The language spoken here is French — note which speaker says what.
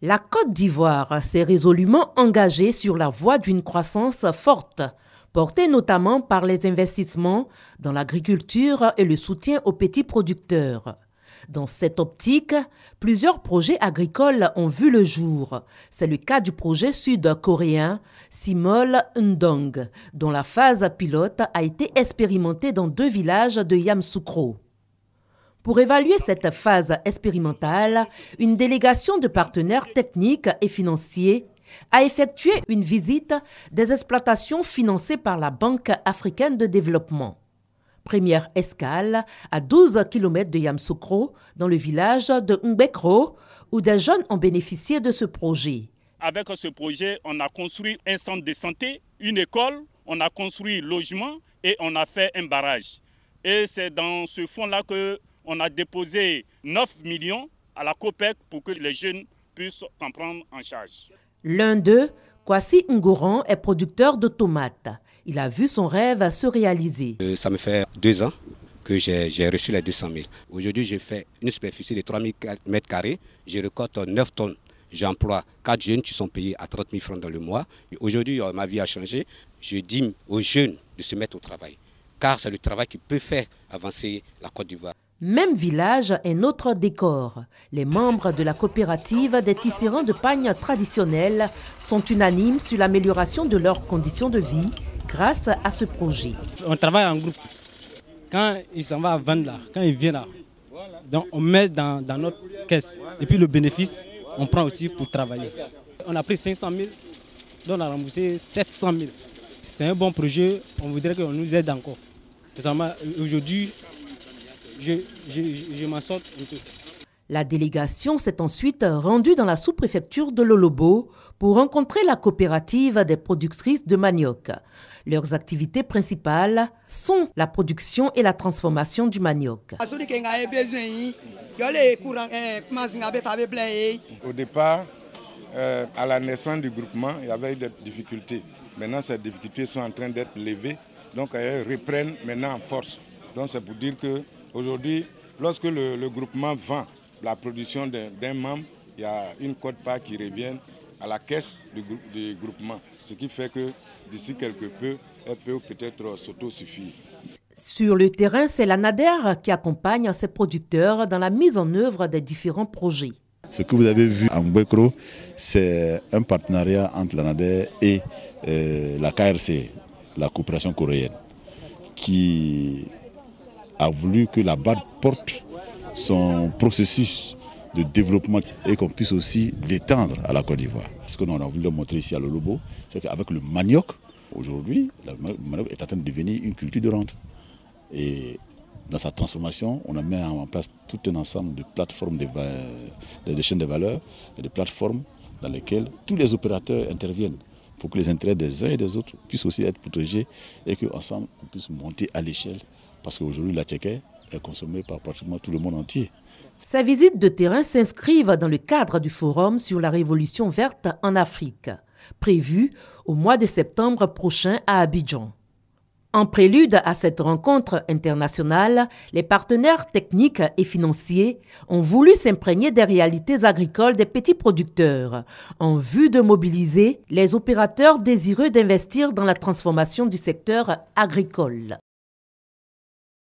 Speaker 1: La Côte d'Ivoire s'est résolument engagée sur la voie d'une croissance forte, portée notamment par les investissements dans l'agriculture et le soutien aux petits producteurs. Dans cette optique, plusieurs projets agricoles ont vu le jour. C'est le cas du projet sud-coréen Simol Ndong, dont la phase pilote a été expérimentée dans 2 villages de Yamoussoukro. Pour évaluer cette phase expérimentale, une délégation de partenaires techniques et financiers a effectué une visite des exploitations financées par la Banque africaine de développement. Première escale à 12 km de Yamoussoukro, dans le village de Mbekro, où des jeunes ont bénéficié de ce projet.
Speaker 2: Avec ce projet, on a construit un centre de santé, une école, on a construit un logement et on a fait un barrage. Et c'est dans ce fonds-là qu'on a déposé 9 millions à la COPEC pour que les jeunes puissent en prendre en charge.
Speaker 1: L'un d'eux, Kwasi Ngoran, est producteur de tomates. Il a vu son rêve se réaliser.
Speaker 3: Ça me fait 2 ans que j'ai reçu les 200 000. Aujourd'hui, je fais une superficie de 3 000 m². Je récolte 9 tonnes. J'emploie 4 jeunes qui sont payés à 30 000 francs dans le mois. Aujourd'hui, ma vie a changé. Je dis aux jeunes de se mettre au travail. Car c'est le travail qui peut faire avancer la Côte d'Ivoire.
Speaker 1: Même village et notre décor. Les membres de la coopérative des tisserands de pagne traditionnels sont unanimes sur l'amélioration de leurs conditions de vie grâce à ce projet.
Speaker 4: On travaille en groupe. Quand il s'en va vendre là, quand il vient là, donc on met dans notre caisse. Et puis le bénéfice, on prend aussi pour travailler. On a pris 500 000, donc on a remboursé 700 000. C'est un bon projet, on voudrait qu'on nous aide encore. Aujourd'hui, je m'en sors un peu.
Speaker 1: La délégation s'est ensuite rendue dans la sous-préfecture de Lolobo pour rencontrer la coopérative des productrices de manioc. Leurs activités principales sont la production et la transformation du manioc.
Speaker 5: Au départ, à la naissance du groupement, il y avait des difficultés. Maintenant, ces difficultés sont en train d'être levées, donc elles reprennent maintenant en force. Donc c'est pour dire qu'aujourd'hui, lorsque le groupement vend la production d'un membre, il y a une quote-part qui revient à la caisse du groupement. Ce qui fait que d'ici quelque peu, elle peut peut-être s'autosuffire.
Speaker 1: Sur le terrain, c'est la NADER qui accompagne ses producteurs dans la mise en œuvre des différents projets.
Speaker 6: Ce que vous avez vu à Mbekro, c'est un partenariat entre la NADER et la KRC, la coopération coréenne, qui a voulu que la BAD porte son processus de développement et qu'on puisse aussi l'étendre à la Côte d'Ivoire. Ce que nous avons voulu montrer ici à Lolobo, c'est qu'avec le manioc, aujourd'hui, le manioc est en train de devenir une culture de rente. Et dans sa transformation, on a mis en place tout un ensemble de plateformes de chaînes de valeur et de plateformes dans lesquelles tous les opérateurs interviennent pour que les intérêts des uns et des autres puissent aussi être protégés et qu'ensemble on puisse monter à l'échelle. Parce qu'aujourd'hui, la tchéké est consommée par pratiquement tout le monde entier.
Speaker 1: Ces visites de terrain s'inscrivent dans le cadre du Forum sur la révolution verte en Afrique, prévu au mois de septembre prochain à Abidjan. En prélude à cette rencontre internationale, les partenaires techniques et financiers ont voulu s'imprégner des réalités agricoles des petits producteurs en vue de mobiliser les opérateurs désireux d'investir dans la transformation du secteur agricole.